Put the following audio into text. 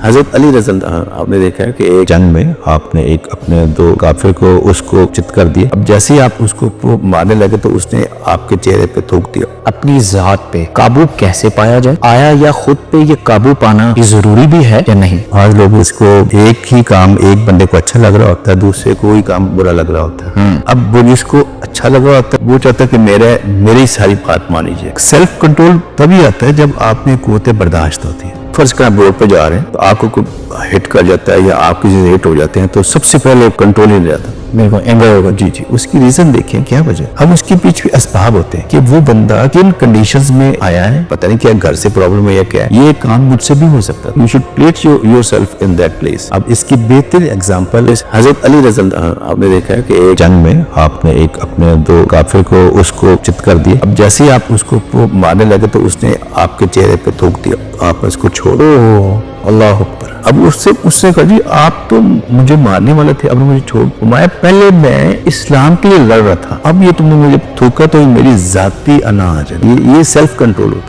حضرت علی رضی اللہ عنہ آپ نے دیکھا ہے کہ ایک جنگ میں آپ نے ایک اپنے دو کافر کو اس کو چت کر دیا. اب جیسے ہی آپ اس کو مارنے لگے تو اس نے آپ کے چہرے پہ تھوک دیا. اپنی ذات پہ قابو کیسے پایا جائے؟ آیا یا خود پہ یہ قابو پانا یہ ضروری بھی ہے یا نہیں؟ آج لوگ اس کو ایک ہی کام ایک بندے کو اچھا لگ رہا ہوتا ہے, دوسرے کو ہی کام برا لگ رہا ہوتا ہے. اب وہ جس کو اچھا لگ رہا ہوتا ہے وہ چاہتا ہے کہ میری ساری بات مانی جائے. سیلف کنٹرول تبھی آتا ہے جب آپ میں قوت برداشت ہوتی ہے. فرض کریں آپ روڈ پہ جا رہے ہیں تو آپ کو ہٹ کر جاتا ہے یا آپ کسی سے ہٹ ہو جاتے ہیں تو سب سے پہلے کنٹرول ہی نہیں رہتا, میرے کو اینگر ہوگا. جی اس کی ریزن دیکھیں کیا وجہ. اب اس کے پیچھے بھی اسباب ہوتے ہیں کہ وہ بندہ کن کنڈیشنز میں آیا ہے, پتہ نہیں کیا گھر سے پرابلم ہے یا کیا ہے. یہ کام مجھ سے بھی ہو سکتا ہے. You should place your self in that place. اب اس کی بہتر ایگزامپل حضرت علی رضی اللہ عنہ آپ نے دیکھا ہے کہ ایک جنگ میں آپ نے ایک اپنے دو کافر کو اس کو چت کر دیا. اب جیسے ہی آپ اس کو مارنے لگے تو اس نے آپ کے چہرے پہ تھوک دیا. آپ اس کو چھوڑو. اللہ اکبر. اب اس نے کہا جی آپ تو مجھے مارنے والے تھے, اب مجھے چھوڑ. پہلے میں اسلام کے لیے لڑ رہا تھا, اب یہ تم نے مجھے تھوکا تو میری ذاتی انا آ جائے. یہ سیلف کنٹرول ہوتا ہے.